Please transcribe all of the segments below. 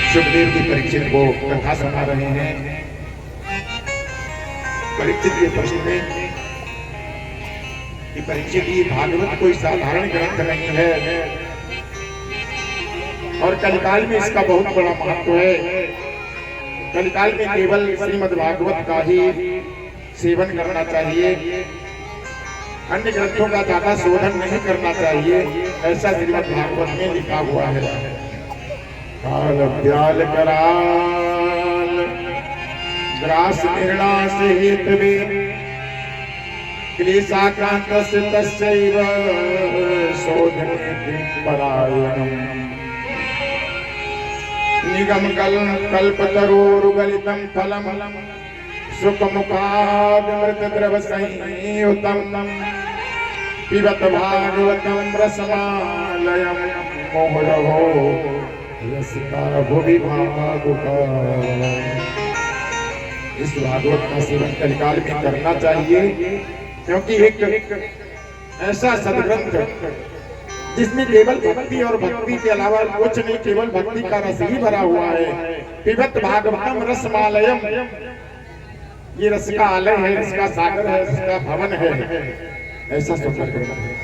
सुखदेव जी परीक्षित को कथा सुना रहे हैं। परीक्षित ये प्रश्न में कि परीक्षित ये भागवत कोई साधारण ग्रंथ नहीं है और कलिकाल में इसका बहुत बड़ा महत्व है। कलिकाल में केवल श्रीमद् भागवत का ही सेवन करना चाहिए, अन्य ग्रंथों का ज्यादा शोधन नहीं करना चाहिए, ऐसा श्रीमद् भागवत में लिखा हुआ है। काल ब्याल कराल ग्रास निर्णास हेतवे क्लेशाक्रांतस्य तस्यैव शोधने परायणम् निगम कल्पतरोरुगलितं फलम् सुखमुखादमृतद्रवसंयुतं पिबत भागवतं रसमालयं मोहरहो रसिका भुवि भावुका। इस भागवत का सेवन कलिकाल में करना चाहिए, क्योंकि एक ऐसा सदग्रंथ जिसमें केवल भक्ति और भक्ति के अलावा कुछ नहीं, केवल भक्ति का रस ही भरा हुआ है। पिबत भागवतम रसमालयम, ये रस का आलय है, रस का सागर है, रस का भवन है, ऐसा सुंदर ग्रंथ है।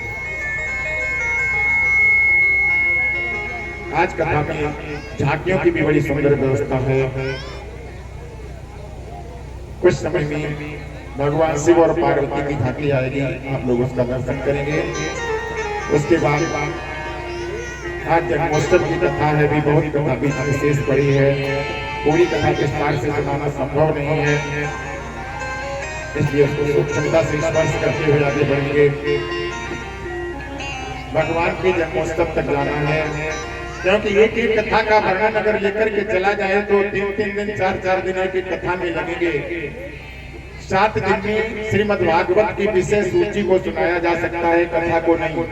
आज कथा में झांकियों की भी बड़ी सुंदर व्यवस्था है। कुछ समय में भगवान शिव और पार्वती की झांकी आएगी, आप लोग उसका दर्शन करेंगे। उसके बाद आज जन्मोत्सव की कथा है, भी बहुत कथा भी विशेष पड़ी है। पूरी कथा विस्तार से सुनाना संभव नहीं है, इसलिए उसको सूक्ष्मता से स्पर्श करते हुए आगे बढ़ेंगे। भगवान के जन्मोत्सव तक जाना है, क्योंकि एक एक कथा का वर्णन अगर लेकर के चला जाए तो 3-3 दिन 4-4 दिन की कथा में लगेंगे। 7 दिन में श्रीमद् भागवत की विशेष सूची को सुनाया जा सकता है, कथा को नहीं,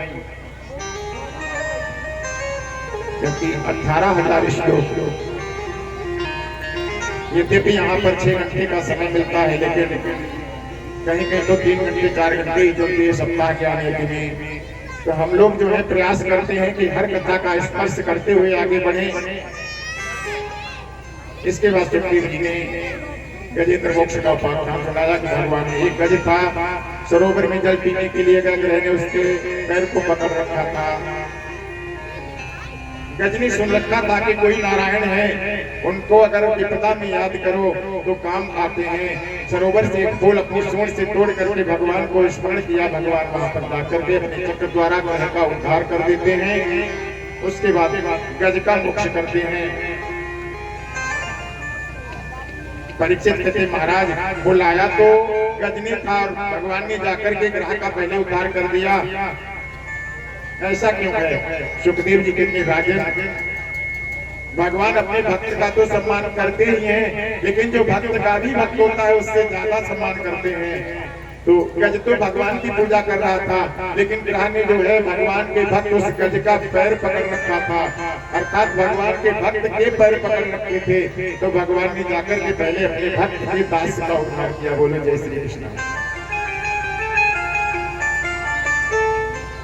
क्योंकि 18,000 श्लोक। यद्यपि यहाँ पर 6 घंटे का समय मिलता है, लेकिन कहीं कहीं तो 3 घंटे 4 घंटे ही चलती है सप्ताह के आने के लिए। तो हम लोग जो है प्रयास करते हैं कि हर कथा का स्पर्श करते हुए आगे बढ़े। इसके बाद सुखदेव जी ने गजेंद्र मोक्ष का उपाख्यान सुनाया कि भगवान ने एक गज था, सरोवर में जल पीने के लिए गए, ने उसके पैर को पकड़ रखा था। गज ने सुन रखा था कि कोई नारायण है, उनको अगर विपदा में याद करो तो काम आते हैं। सरोवर से एक फूल अपनी सूंड से तोड़ करके भगवान को स्मरण किया, भगवान वहां पर जाकर के अपने चक्र द्वारा ग्रह का उद्धार कर देते हैं। उसके बाद गज का मोक्ष करते हैं। परीक्षित कहते महाराज वो लाया तो गज ने था और भगवान ने जाकर के ग्रह का पहले उद्धार कर दिया, ऐसा क्यों है? सुखदेव जी कहते राजन, भगवान अपने भक्त का तो सम्मान करते ही हैं, लेकिन जो भक्त का भी भक्त होता है उससे ज्यादा सम्मान करते हैं। तो गज तो भगवान की पूजा कर रहा था, लेकिन ग्रह ने जो है भगवान के भक्त उस गज का पैर पकड़ रखा था, अर्थात भगवान के भक्त के पैर पकड़ रखे थे। तो भगवान ने जाकर के पहले अपने भक्त के दास का उद्धार किया। बोलो जय श्री कृष्ण।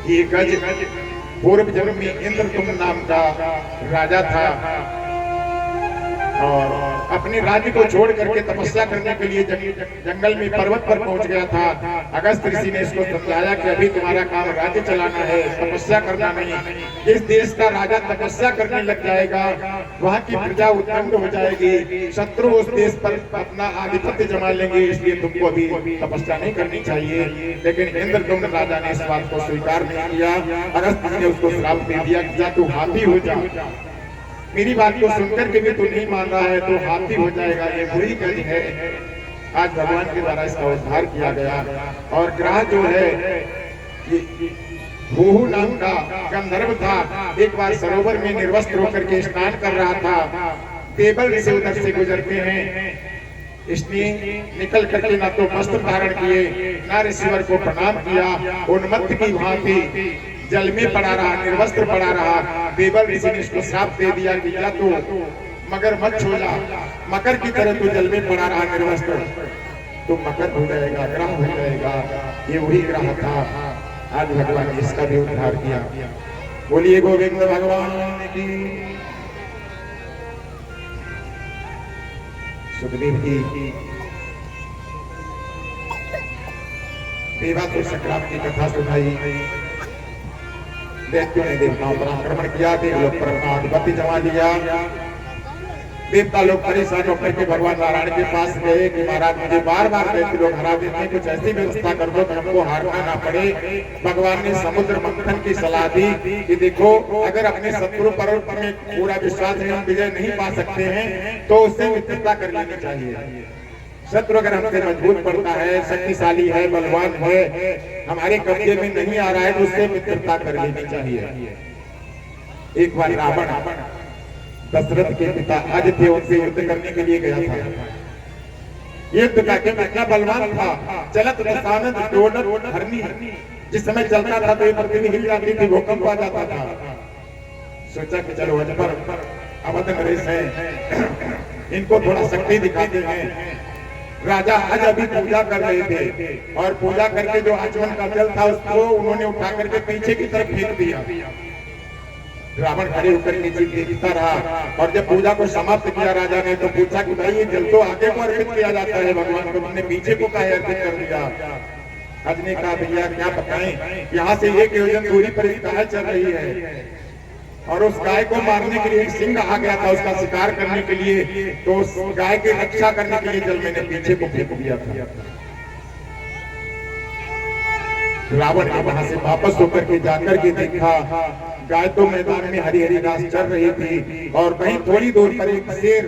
ये गज पूर्व जन्म में इंद्रदुम्न नाम का राजा था और अपने राज्य को छोड़ करके तपस्या करने के लिए जंगल में पर्वत पर पहुंच गया था। अगस्त ऋषि ने इसको समझाया कि अभी तुम्हारा काम राज्य चलाना है, तपस्या करना नहीं। जिस देश का राजा तपस्या करने लग जाएगा वहां की प्रजा उत्तंग हो जाएगी, शत्रु उस देश पर अपना आधिपत्य जमा लेंगे, इसलिए तुमको अभी तपस्या नहीं करनी चाहिए। लेकिन इंद्रदुम्न राजा ने इस बात को स्वीकार नहीं किया। अगस्त ऋषि ने उसको श्राप दे दिया कि जा तू हाथी हो जा, मेरी बात को सुनकर के भी तू नहीं मान रहा है तो हाथी हो जाएगा। ये बुरी गज है। आज भगवान के द्वारा इसका उद्धार किया गया। और ग्रह जो है ये भूहु नाम का गंधर्व था, एक बार सरोवर में निर्वस्त्र होकर के स्नान कर रहा था। देवल से उधर से गुजरते हैं, इसने निकल करके ना तो वस्त्र धारण किए, ना ऋषिवर को प्रणाम किया, उन्मत्त की भांति जल में पड़ा रहा, निर्वस्त्र पड़ा रहा। देवल ऋषि ने इसको श्राप दे दिया कि या तो मगर मत छोड़ा, मकर की तरह तो जल में पड़ा रहा निर्वस्त्र, तो मकर हो जाएगा, ग्रह हो जाएगा। ये वही ग्रह था। आज भगवान ने इसका भी उद्धार किया। बोलिए गोविंद भगवान की। सुखदेव जी देवासुर संग्राम की कथा सुनाई। दैत्यों ने देवताओं पर आक्रमण किया, देवलोक पर अपना आधिपत्य जमा लिया। देवता लोग परेशान होकर के भगवान नारायण के पास गए कि महाराज मुझे बार बार दैत्य लोग हरा देते हैं, कुछ ऐसी व्यवस्था कर दो कि हमको हारना ना पड़े। भगवान ने समुद्र मंथन की सलाह दी कि देखो, अगर अपने शत्रु पर हमें पूरा विश्वास है, हम विजय नहीं पा सकते हैं, तो उससे मित्रता कर लेनी चाहिए। शत्रु अगर हमसे मजबूत पड़ता है, शक्तिशाली है, बलवान है, हमारे कब्जे में नहीं आ रहा है, तो उससे मित्रता कर लेनी चाहिए। एक बार रावण दशरथ के पिता आदित्य उनसे युद्ध करने के लिए गया था। युद्ध का कितना बलवान था, चलत दशानन डोलत हरनी, जिस समय चलता था तो ये पृथ्वी हिल जाती थी, भूकंप आ जाता था। सोचा कि चलो अजबर अवध नरेश है, इनको थोड़ा शक्ति दिखाते हैं। राजा आज अभी पूजा कर रहे थे और पूजा करके जो आचमन का जल था उसको उन्होंने उठा करके पीछे की तरफ फेंक दिया। रावण खड़े होकर नीचे देखता रहा और जब पूजा को समाप्त किया राजा ने तो पूछा कि भाई ये जल तो आगे को अर्पित किया जाता है भगवान को, तुमने पीछे को काहे अर्पित कर दिया? आज ने कहा भैया क्या बताएं, यहाँ से 1 योजन दूरी पर एक गाय चल रही है और उस गाय को मारने के लिए एक सिंह आ गया था उसका शिकार करने के लिए, तो उस गाय की रक्षा करने के लिए जल मैंने पीछे को फेंक दिया था। रावण ने वहां से वापस होकर के जाकर के देखा, गाय तो मैदान में हरी हरी घास चल रही थी और वहीं थोड़ी दूर पर एक शेर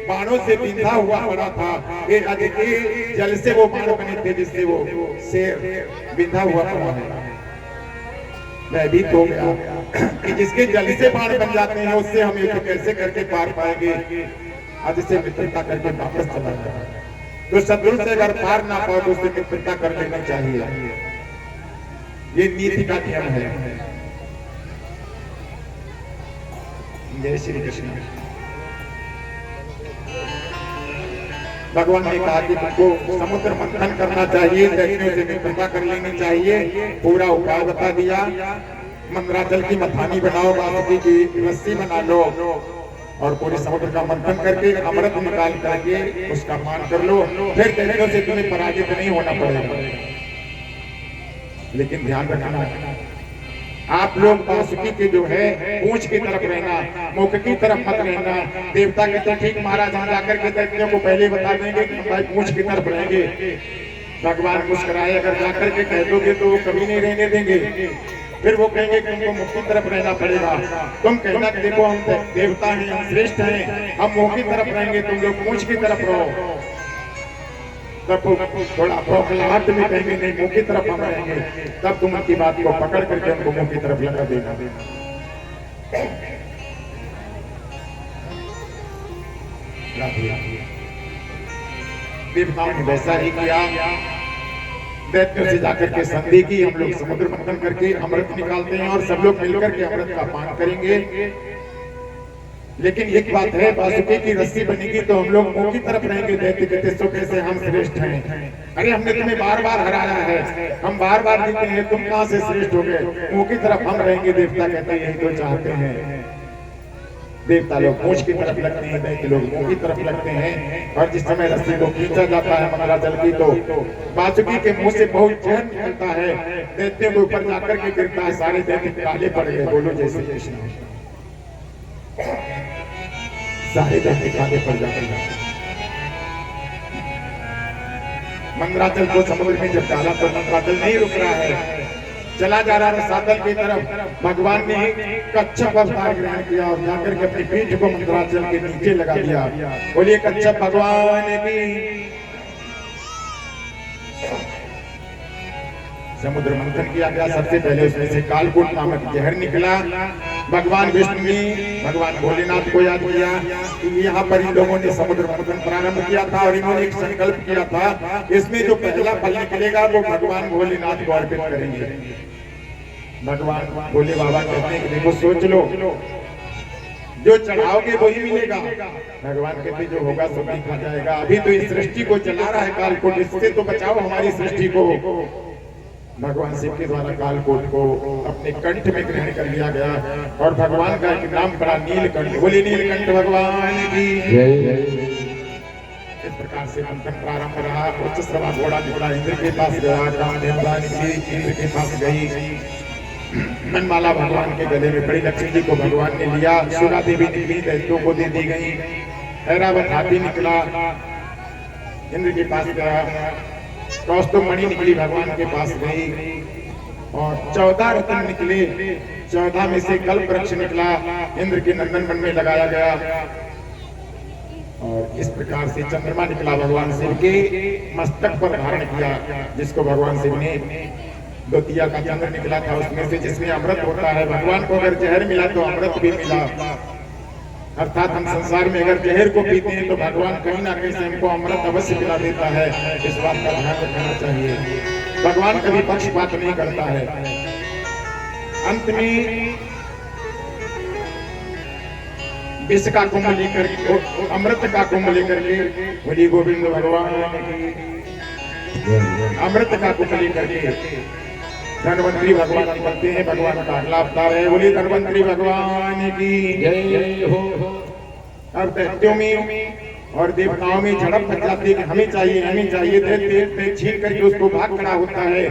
बाणों से बिंधा हुआ पड़ा था। ये जल से वो बाण बने थे जिससे वो शेर बिंधा हुआ पड़ा है। भयभीत हो गया कि जिसके जल से बाण बन जाते हैं उससे हम युद्ध कैसे करके पार पाएंगे। आज से मित्रता करके वापस चला गया। तो शत्रु से अगर पार ना पाओ तो उससे मित्रता कर लेना चाहिए, ये नीति का नियम है। जय श्री कृष्ण। भगवान ने कहा कि तुमको समुद्र मंथन करना चाहिए, दैत्यों से मित्रता कर लेनी चाहिए। पूरा उपाय बता दिया। मंदराचल की मथानी बनाओ, बासुकी की रस्सी बना लो और पूरे समुद्र का मंथन करके अमृत निकाल करके उसका मान कर लो, फिर दैत्यों से तुम्हें पराजित नहीं होना पड़ेगा। लेकिन ध्यान रखना, आप लोग बासुकी के जो है पूंछ की तरफ रहना, मुख की तरफ मत रहना। देवता कहते ठीक महाराज हम जाकर के दैत्यों को पहले बता देंगे कि भाई पूंछ की तरफ रहेंगे। भगवान मुस्कुराए, अगर जाकर के कह दोगे तो वो कभी नहीं रहने देंगे। फिर वो कहेंगे कि तुमको मुख की तरफ रहना पड़ेगा। तुम कहना कि देखो हम देवता हैं, हम श्रेष्ठ हैं, हम मुख की तरफ रहेंगे, तुम लोग पूंछ की तरफ रहो। तब थोड़ा बौखलाहट में कहेंगे नहीं मुंह की तरफ हम रहेंगे, तब तुम उनकी बात को पकड़ करके उनको मुंह की तरफ लगा देना। देवताओं ने वैसा ही किया। दैत्यों से जाकर के संधि की, हम लोग समुद्र मंथन करके अमृत निकालते हैं और सब लोग मिलकर के अमृत का पान करेंगे। लेकिन एक बात है, बासुकी की रस्सी बनेगी तो हम लोग मुंह की तरफ रहेंगे। दैत्य कहते सो कैसे हम श्रेष्ठ हैं, अरे हमने तुम्हें बार बार हराया है, हम बार बार जीते हैं, तुम कहां से श्रेष्ठ हो गए? मुंह की तरफ हम रहेंगे। देवता कहते हैं यही तो चाहते हैं। देवता लोग पूंछ की तरफ लगते हैं, दैत्य लोग मुंह की तरफ लगते हैं। और जिस समय रस्सी को खींचा जाता है मंदराचल की तो बासुकी के मुंह से बहुत जहर निकलता है, दैत्यों के ऊपर जाकर के गिरता है। सारे दैत्य काले पड़ गए। बोलो जय श्री कृष्ण। सारे दैत्य काले पड़ जाते हैं। मंदराचल को समुद्र में जब डाला तो मंदराचल नहीं रुक रहा है, चला जा रहा है सातल की तरफ। भगवान ने कच्छप अवतार ग्रहण किया और जाकर के अपनी पीठ को मंदराचल के नीचे लगा दिया। बोलिए कच्छप भगवान की। समुद्र मंथन किया गया। सबसे पहले उसमें से कालकूट नामक जहर निकला। भगवान विष्णु ने भगवान भोलेनाथ को याद किया कि यहाँ पर इन लोगों ने समुद्र मंथन प्रारंभ किया था और इन्होंने एक संकल्प किया था, इसमें जो पहला फल निकलेगा वो भगवान भोलेनाथ को अर्पित करेंगे। भगवान भोले बाबा कहते हैं कि देखो सोच लो, जो चढ़ाओगे वही मिलेगा। भगवान कहते जो होगा सो देखा जाएगा। अभी तो इस सृष्टि को चला रहा है कालकूट, इससे तो बचाओ हमारी सृष्टि को। भगवान शिव के द्वारा कालकूट को अपने कंठ में ग्रहण कर लिया गया और भगवान का एक नाम पड़ा नीलकंठ। बोले नीलकंठ भगवान की। इस प्रकार से मंथन प्रारंभ रहा। उच्च श्रवा घोड़ा निकला, इंद्र के पास गया, कामदेवता निकली, इंद्र के पास गई। मनमाला भगवान के गले में पड़ी, लक्ष्मी जी को भगवान ने लिया। सुरा देवी निकली, दैत्यों को दे दी गई। ऐरावत हाथी निकला, इंद्र के पास गया। कौस्तुभ मणि निकली, भगवान के पास गई। और 14 रत्न निकले, 14 में से कल्प वृक्ष निकला, इंद्र के नंदन वन में लगाया गया। और इस प्रकार से चंद्रमा निकला, भगवान शिव के मस्तक पर धारण किया, जिसको भगवान शिव ने द्वितीया का चंद्र निकला था, उसमें से जिसमें अमृत होता है। भगवान को अगर जहर मिला तो अमृत भी मिला, अर्थात हम संसार में अगर जहर को पीते हैं तो भगवान कहीं ना कहीं से हमको अमृत अवश्य मिला देता है। इस बात का ध्यान रखना चाहिए। भगवान कभी पक्षपात नहीं करता है। अंत में विष का कुंभ लेकर, अमृत का कुंभ लेकर के, बोली गोविंद भगवान की, अमृत का कुंभ लेकर के धनवंतरी भगवान निकलते हैं। भगवान का अगला अवतार है। बोली धनवंतरी भगवान की जय हो। अब दैत्यों में और देवताओं में झड़प लग जाती है कि हमें चाहिए, हमें चाहिए। दैत्य छीन करके उसको भाग खड़ा होता है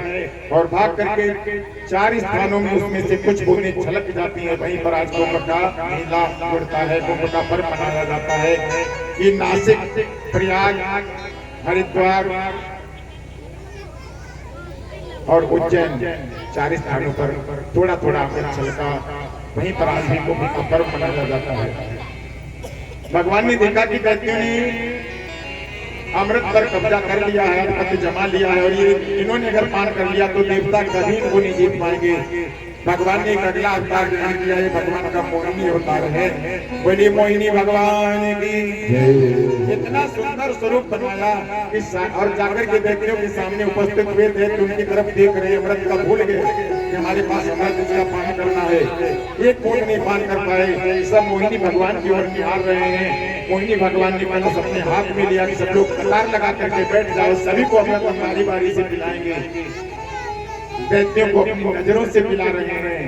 और भाग करके 4 स्थानों में उसमें से कुछ बूंदें छलक जाती हैं। वहीं पर आज कुंभ का मेला जुड़ता है, कुंभ का पर्व मनाया जाता है। ये नासिक, प्रयाग, हरिद्वार और उज्जैन 4 स्थानों पर थोड़ा थोड़ा अमृत छलका। वहीं पर आज भी कुंभ का पर्व मनाया जाता है। भगवान ने देखा कि दैत्यों ने अमृत पर कब्जा कर लिया है, अमृत जमा लिया है, और ये इन्होंने अगर पान कर लिया तो देवता कभी इनको नहीं जीत पाएंगे। भगवान ने एक अगला अवतार ग्रहण किया है, भगवान का मोहिनी अवतार है। बोली मोहिनी भगवान की इतना सुंदर स्वरूप बनाया कि और जाकर के दैत्यों के सामने उपस्थित हुए थे तो उनकी तरफ देख रहे, अमृत का भूल गए कि हमारे पास अमृत इसका पान करना है। एक फूट नहीं पान कर पाए, सब मोहिनी भगवान की ओर निहार रहे हैं। मोहिनी भगवान ने कलश अपने हाथ में लिया कि सब लोग कतार लगा करके बैठ जाओ, सभी को अमृत हम बारी बारी से पिलाएंगे। दैत्यों को अपनी नजरों से पिला रहे हैं,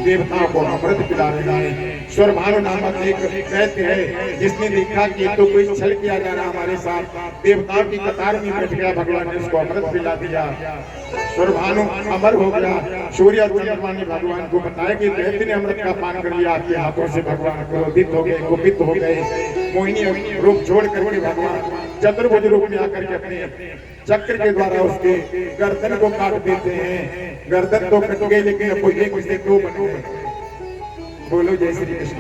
देवताओं को अमृत पिला रहे हैं। स्वरभानु नामक एक दैत्य है, जिसने देखा कि तो कोई छल किया जा रहा हमारे साथ, देवताओं की कतार में बैठ गया। भगवान ने उसको अमृत पिला दिया। स्वरभानु अमर हो गया। सूर्य और चंद्रमा ने भगवान को बताया कि दैत्य ने अमृत का पान कर लिया। आपके हाथों से भगवान क्रोधित हो गए, कुपित हो गए। मोहिनी रूप छोड़ करके भगवान चतुर्भुज रूप में आकर के अपने चक्र के द्वारा उसके गर्दन को काट देते हैं। गर्दन तो कट गई, लेकिन अब एक से 2 बन गए। बोलो जय श्री कृष्ण।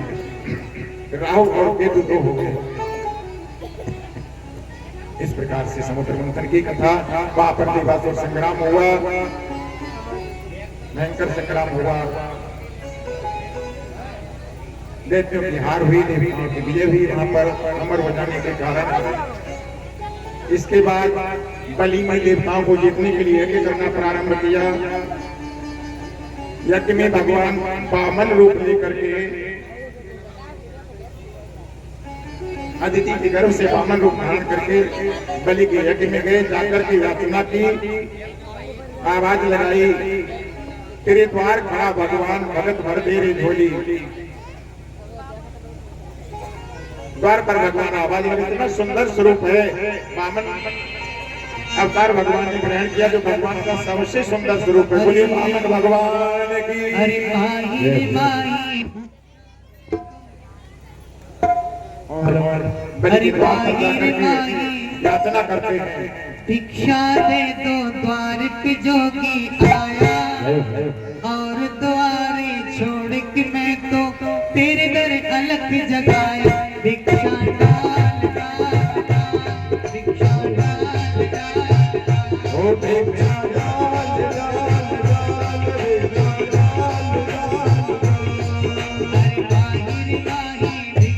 राहु और केतु 2 हो गए। इस प्रकार से समुद्र मंथन की कथा, वहां पर देवासुर संग्राम हुआ, भयंकर संग्राम हुआ। दैत्यों की हार हुई, देवियों की विजय हुई वहां पर अमर हो जाने के कारण। इसके बाद बलि में देवताओं को जीतने के लिए यज्ञ करना प्रारंभ किया। यज्ञ में भगवान वामन रूप लेकर के अदिति के गर्भ से वामन रूप धारण करके बलि के यज्ञ में गए। जाकर के याचना की, आवाज लगाई, तेरे द्वार खड़ा भगवान भगत भर दे रे झोली। द्वार पर भगवान आवाज लगा। इतना सुंदर स्वरूप है। वामन अवतार भगवान ने ग्रहण किया, जो भगवान का सबसे सुंदर स्वरूप है। बोलिए वामन भगवान की। और बलि के द्वार पर जाकर के याचना करते हैं, भिक्षा दे दो द्वार पे जोगी आया, और द्वारे छोड़ के मैं तो तेरे दर अलग जगाया। भिक्षा डाल डाल डाल, भिक्षा डाल डाल डाल, ओ भिक्षा डाल डाल डाल, भिक्षा डाल डाल डाल। अरे बाहिर बाहिर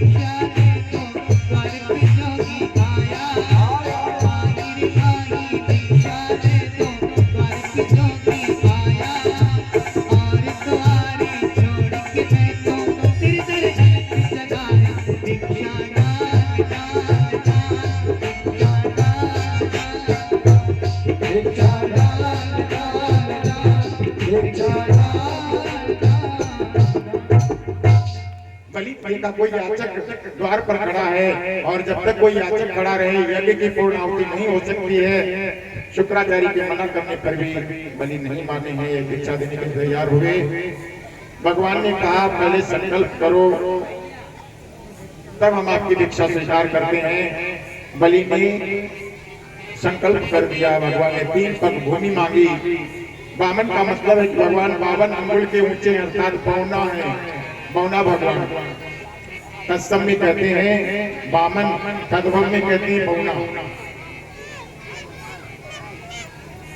भिक्षा दे दो द्वार पे जोगी आया, बाहिर बाहिर भिक्षा दे दो द्वार पे जोगी आया, और द्वारे छोड़ के मैं तो तेरे दर अलग जगाया। भिक्षा डाल डाल डाल, भिक्षा डाल डाल, भिक्षा डाल डाल डाल, भिक्षा डाल डाल। बलि का कोई याचक द्वार पर खड़ा है और जब तक कोई याचक खड़ा रहे यज्ञ की पूर्ण आहुति नहीं हो सकती है। शुक्राचार्य के मना करने पर भी बलि नहीं माने हैं, भिक्षा देने के तैयार हुए। भगवान ने कहा पहले संकल्प करो तब हम आपकी भिक्षा स्वीकार करते हैं। बलि ने संकल्प कर दिया। भगवान ने 3 पग भूमि मांगी। बामन का मतलब है कि भगवान 52 अंगुल के ऊंचे अर्थात पौना है, पौना भगवान। तत्सम में कहते हैं बामन, तद्भव में कहते हैं पौना।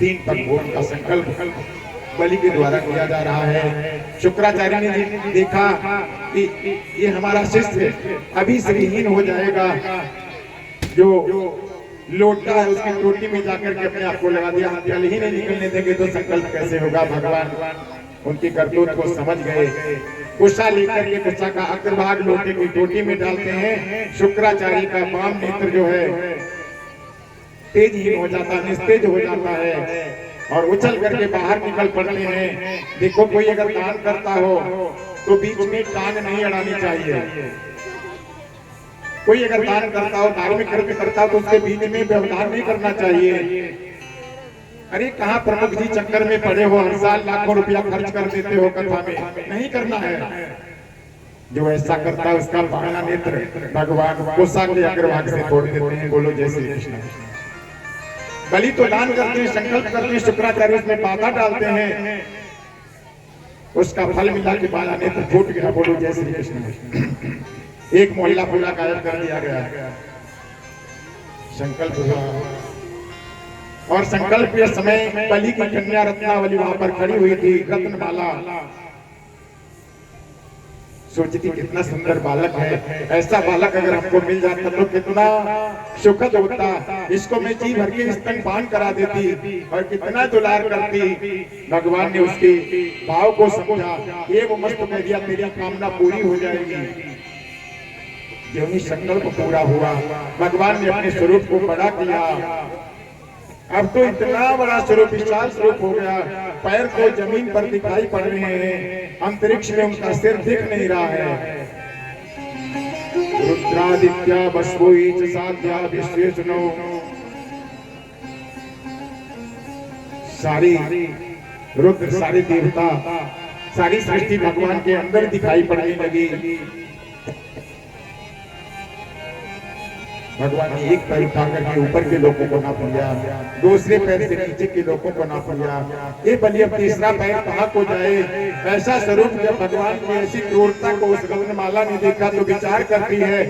3 पग भूमि का संकल्प बलि के द्वारा किया जा रहा है। शुक्राचार्य ने देखा कि ये हमारा शिष्य अभी श्रीहीन हो जाएगा, जो लोटा है उसकी टोटी में जाकर के अपने आप को लगा दिया, जल ही नहीं निकलने देंगे तो संकल्प कैसे होगा। भगवान उनकी करतूत को समझ गए। कुशा लेकर के कुशा का अग्रभाग लोटे की टोटी में डालते हैं। शुक्राचार्य का वाम नेत्र जो है तेजहीन हो जाता है, निस्तेज हो जाता है और उछल करके बाहर निकल पड़ते हैं। देखो कोई अगर दान करता हो तो बीच में टांग नहीं अड़ानी चाहिए। कोई अगर दान करता हो, धार्मिक कर्म करता हो तो उसके बीच में व्यवधान नहीं करना चाहिए। अरे कहाँ प्रमुख जी चक्कर में पड़े हो, हर साल लाखों रुपया खर्च कर देते हो कथा में, नहीं करना है। जो ऐसा करता है उसका बाणा नेत्र भगवान कोसा के अग्रभाग से तोड़ देते हैं। बोलो जय श्री कृष्ण। बलि तो दान करते हैं, संकल्प करते हैं, शुक्राचार्य उसमें बाधा डालते हैं, उसका फल मिला कि बाणा नेत्र फूट गया। बोलो जय श्री कृष्ण। एक मोहल्ला पूरा गायब कर दिया गया। संकल्प हुआ और संकल्प के समय बलि की कन्या रत्नावली वहां पर खड़ी हुई थी। रत्नमाला सोचती कितना सुंदर बालक है, ऐसा बालक अगर हमको मिल जाता तो कितना सुखद होता। इसको मैं जी भर के स्तनपान करा देती और कितना दुलार करती। भगवान ने उसके भाव को समझा, ये वो मस्त कह दिया तेरी कामना पूरी हो जाएगी। जो ही संकल्प पूरा हुआ, भगवान ने अपने स्वरूप को बड़ा किया। अब तो इतना बड़ा स्वरूप, विशाल स्वरूप हो गया, पैर को जमीन पर दिखाई पड़ रहे हैं, अंतरिक्ष में उनका सिर दिख नहीं रहा है। रुद्रादित्या बसवोई च साध्या विश्वेशनो, सारी रुद्र, सारी देवता, सारी सृष्टि भगवान के अंदर दिखाई पड़ने लगी। भगवान ने एक पैर उठा करके ऊपर के लोगों को नाप लिया, दूसरे पैर से नीचे के लोगों को नाप लिया। ये बलि अब तीसरा पैर कहाँ को जाए। ऐसा स्वरूप जब भगवान की ऐसी क्रूरता को उस रत्नमाला ने देखा तो विचार करती है,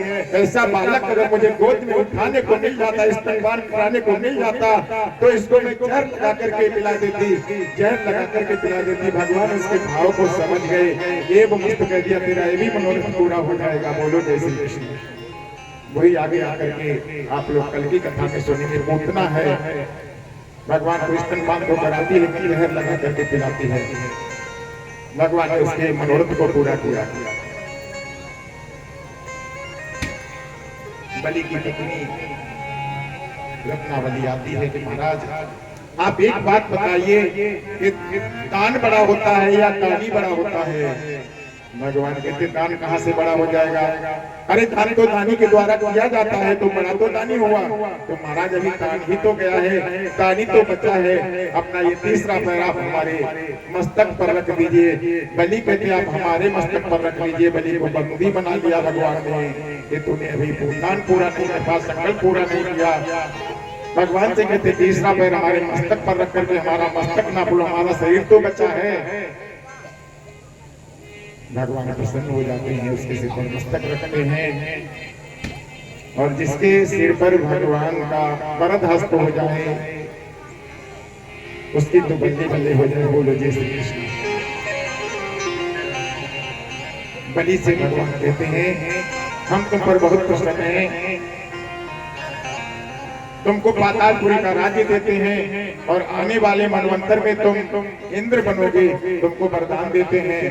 ऐसा बालक अगर मुझे गोद में उठाने को मिल जाता, स्तनपान कराने को मिल जाता तो इसको मैं जहर लगा करके पिला देती, जहर लगा करके पिला देती। भगवान उसके भाव को समझ गए। ये वो मुक्त कह दिया तेरा ये भी मनोरथ पूरा हो जाएगा। बोलो जय श्री कृष्ण। वही आगे आकर के आप लोग कल की कथा में सुनेंगे। पूतना है भगवान को स्तनपान तो कराती है लेकिन जहर लगा करके पिलाती है। भगवान ने उसके मनोरथ को पूरा किया। बलि की पत्नी रत्नावली आती है कि महाराज आप एक बात बताइए कि दान बड़ा होता है या दानी बड़ा होता है। भगवान कहते दान कहाँ से बड़ा हो जाएगा। अरे दान तो दानी के द्वारा किया जाता है तो बड़ा तो दानी हुआ। तो महाराज अभी दान ही तो गया है, दानी तो बचा है। अपना ये तीसरा पैर आप हमारे मस्तक पर रख दीजिए। बलि कहते आप हमारे मस्तक पर रख दीजिए। बलि को बंदी बना लिया भगवान ने कि तूने अभी दान पूरा नहीं कर पाया, संकल्प पूरा नहीं किया। भगवान से कहते तीसरा पैर हमारे मस्तक पर रख करके हमारा मस्तक ना बोलो, हमारा शरीर तो बचा है। भगवान प्रसन्न हो जाते हैं, उसके सिर पर मस्तक रखते हैं और जिसके सिर पर भगवान का वरद हस्त हो जाए उसकी तो बल्ले बल्ले हो जाए। बोलो जय श्री कृष्ण। बलि से भगवान कहते हैं हम तुम पर बहुत प्रसन्न हैं, तुमको पातालपुरी का राज्य देते हैं और आने वाले मनवंतर में तुम इंद्र बनोगे, तुमको वरदान देते हैं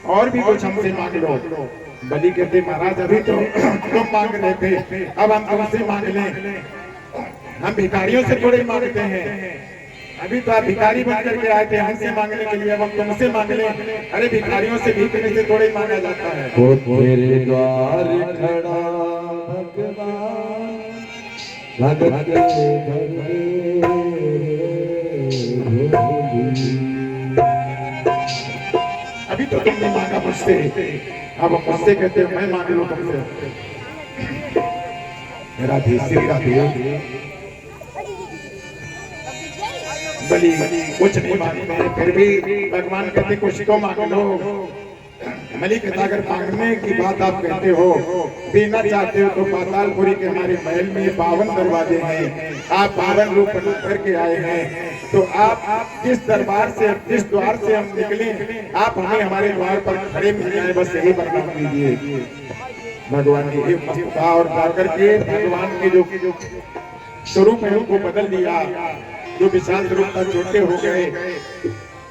और भी कुछ हमसे मांग लो। बलि कहते महाराज अभी तो तुम मांग रहे थे, अब हम तुमसे मांग लें। हम भिखारियों से थोड़े मांगते हैं, अभी तो आप भिखारी बन करके आए थे हमसे मांगने के लिए, अब हम तुमसे मांग लें। अरे भिखारियों से भीखने से थोड़े ही मांगा जाता है। वो तेरे द्वार खड़ा भगवान भगत अभी तो तुमने मांगा मुझसे, अब मुझसे कहते हो मैं मांग लूं तुमसे। मेरा देसी बलि कुछ नहीं मांगते हैं, फिर भी भगवान कहते कुछ तो मांग लो। मलिक अगर मांगने की बात आप कहते हो, देना चाहते हो तो पातालपुरी के हमारे महल में 52 दरवाजे हैं, आप 52 रूप करके आए हैं। तो आप जिस दरबार से, जिस द्वार से हम निकले, आप हमें हमारे द्वार पर खड़े मिल जाए, बस यही वरदान दीजिए। भगवान ने एक मस्त कहा और जाकर के भगवान के जो स्वरूप है उनको बदल दिया, जो विशाल स्वरूप तक छोटे हो गए।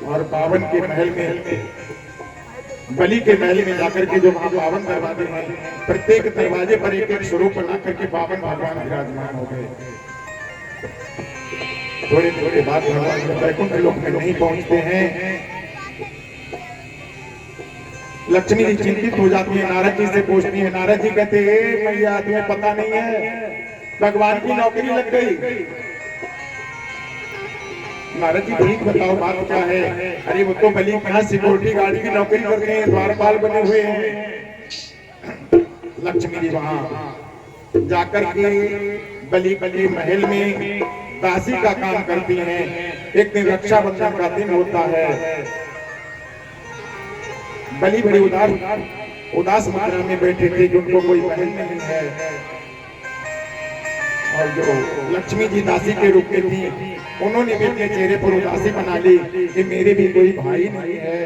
और 52 के महल में, बलि के महल में जाकर के जो वहाँ 52 दरवाजे हैं, प्रत्येक दरवाजे पर एक एक स्वरूप बना करके 52 भगवान विराजमान हो गए। थोड़े थोड़े बाद भगवान जब वैकुंठ लोक में नहीं पहुंचते हैं, लक्ष्मी जी चिंतित हो जाती है, नारद जी से पूछती है। नारद जी कहते हैं मैया तुम्हें पता नहीं है भगवान की नौकरी लग गई। नारद जी ठीक बताओ बात क्या है। अरे वो तो बलि कहाँ सिक्योरिटी गार्ड की नौकरी करते हैं, द्वारपाल बने हुए हैं। लक्ष्मी जी वहाँ जाकर के बलि के महल में दासी का काम करती हैं। एक दिन रक्षाबंधन का दिन होता है, बलि बड़ी उदास मुद्रा में बैठे थे, जिनको कोई बहन नहीं है। और जो लक्ष्मी जी दासी के रूप में थी, उन्होंने भी अपने चेहरे पर उदासी बना ली कि मेरे भी कोई भाई नहीं है,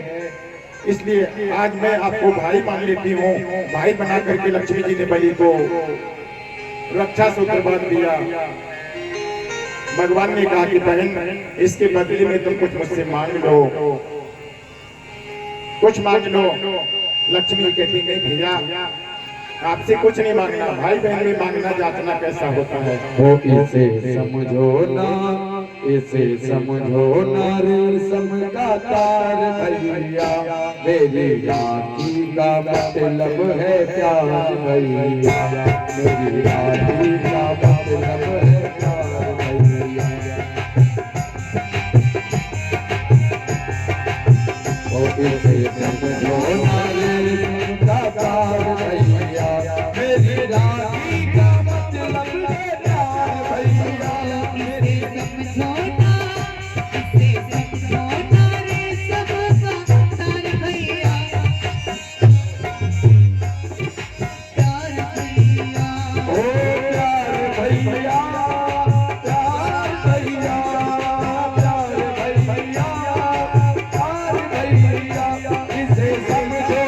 इसलिए आज मैं आपको भाई मान लेती हूँ। भाई बना करके लक्ष्मी जी ने बलि को रक्षा सूत्र बांध दिया। भगवान ने कहा कि बहन इसके बदले में तुम कुछ मुझसे मांग लो, कुछ मांग लो। लक्ष्मी कहती नहीं भैया आपसे कुछ नहीं मांगना, भाई बहन में मांगना जांचना कैसा होता है। वो इसे समझो ना, इसे समझो ना रे समझा तार भैया, मेरी राखी का मतलब है प्यार भैया, मेरी राखी का मतलब है प्यार भैया। वो इसे समझो ना रे समझा तार भैया, मेरी राखी का मतलब है प्यार भैया, मेरी समझोना इसे समझोना रे सबका तार भैया, प्यार भैया। ओ प्यार भैया, प्यार भैया, प्यार भैया, प्यार भैया, इसे समझो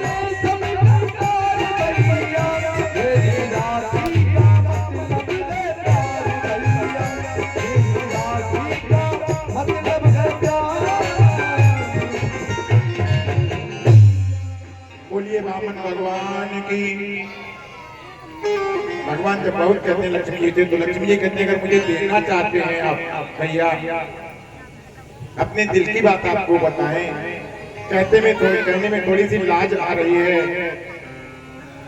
रे समझो प्यार भैया, मेरी राखी का मतलब है प्यार भैया, मेरी राखी का मतलब है प्यार। बोलिए वामन भगवान की। भगवान जब बहुत कहते हैं लक्ष्मी जी से, तो लक्ष्मी जी कहते हैं अगर मुझे देखना चाहते हैं आप भैया, अपने दिल की बात आपको बताएं। कहने में थोड़ी सी लाज आ रही है।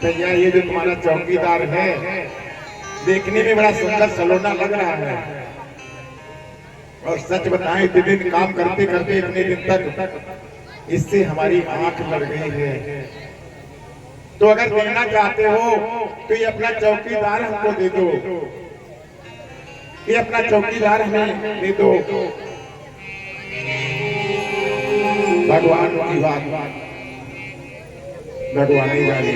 भैया ये जो तुम्हारा चौकीदार है देखने में बड़ा सुंदर सलोना लग रहा है, और सच बताएं इतने दिन काम करते करते इतने दिन तक इससे हमारी आंख लग गई है। तो अगर देना चाहते हो तो ये अपना चौकीदार हमको दे दो, ये अपना चौकीदार हमें दे दो। भगवान की बात भगवान ही जाने।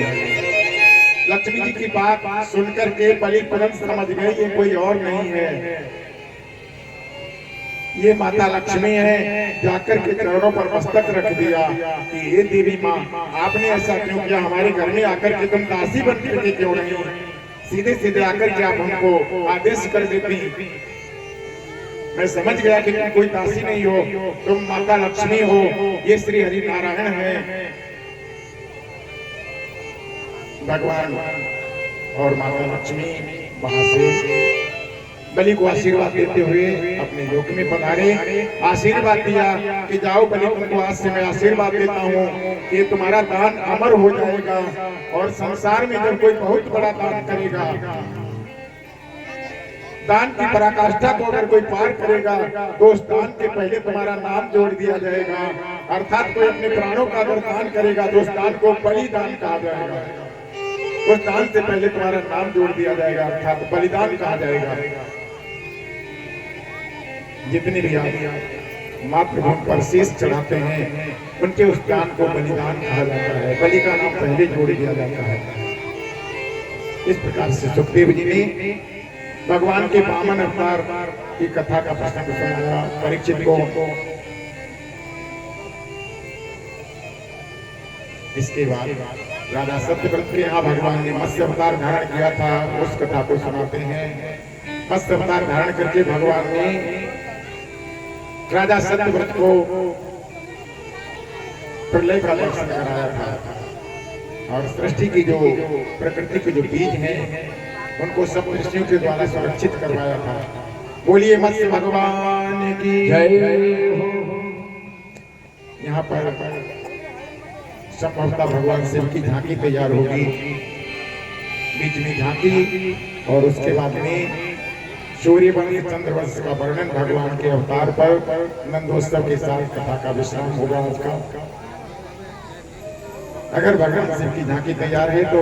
लक्ष्मी जी की बात सुनकर के बलि तुरंत समझ गए ये कोई और नहीं है, ये माता लक्ष्मी है। जाकर के चरणों पर मस्तक रख दिया कि हे देवी माँ, आपने ऐसा क्यों किया? हमारे घर में आकर के तुम दासी बन करके क्यों नहीं, सीधे सीधे आकर के आप हमको आदेश कर देती। मैं समझ गया कि तुम कोई दासी नहीं हो, तुम माता लक्ष्मी हो, ये श्री हरि नारायण है। भगवान और माता लक्ष्मी वहां से बलि को आशीर्वाद देते हुए अपने लोक में पधारे। आशीर्वाद दिया कि जाओ बलि, तुमको आज से मैं आशीर्वाद देता हूँ कि तुम्हारा दान अमर हो जाएगा और संसार में जब कोई बहुत बड़ा दान करेगा, दान की पराकाष्ठा को अगर कोई पार करेगा तो उस दान के पहले तुम्हारा नाम जोड़ दिया जाएगा। अर्थात कोई अपने प्राणों का अगर दान करेगा तो उस दान को बलिदान कहा जाएगा। उस दान से पहले तुम्हारा नाम जोड़ दिया जाएगा, अर्थात बलिदान कहा जाएगा। जितने भी आप मातृभूमि पर शीश चढ़ाते हैं उनके उस दान को बलिदान कहा जाता है, बलि का नाम पहले जोड़ दिया जाता है। इस प्रकार से सुखदेव जी ने भगवान के वामन अवतार की कथा का प्रसंग सुनाया परीक्षित को। इसके बाद राजा सत्यव्रत के यहाँ भगवान ने मत्स्य अवतार धारण किया था, उस कथा को सुनाते हैं। मत्स्य अवतार धारण करके भगवान ने राजा सत्यव्रत को प्रलय का दर्शन कराया था और सृष्टि की जो प्रकृति के जो बीज हैं उनको सब ऋषियों के द्वारा सुरक्षित करवाया था। बोलिए मत्स्य भगवान की जय हो। यहाँ पर संभवतः भगवान शिव की झांकी तैयार होगी, बीच में झांकी और उसके बाद में सूर्यवंशी चंद्रवंश का वर्णन भगवान के अवतार पर नंदोत्सव के साथ कथा का विश्राम होगा आज का। अगर भगवान शिव की झांकी तैयार है तो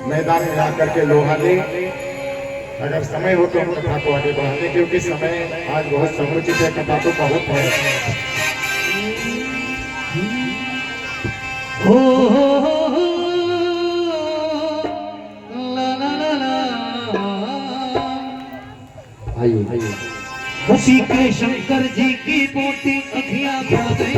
मैदान में आकर के लोहा ले, अगर समय हो तो हम कथा को आगे बढ़ाते, क्योंकि समय आज बहुत समुचित है, कथा तो बहुत है। आइए उसी के शंकर जी की पोती अखियां खोल दे,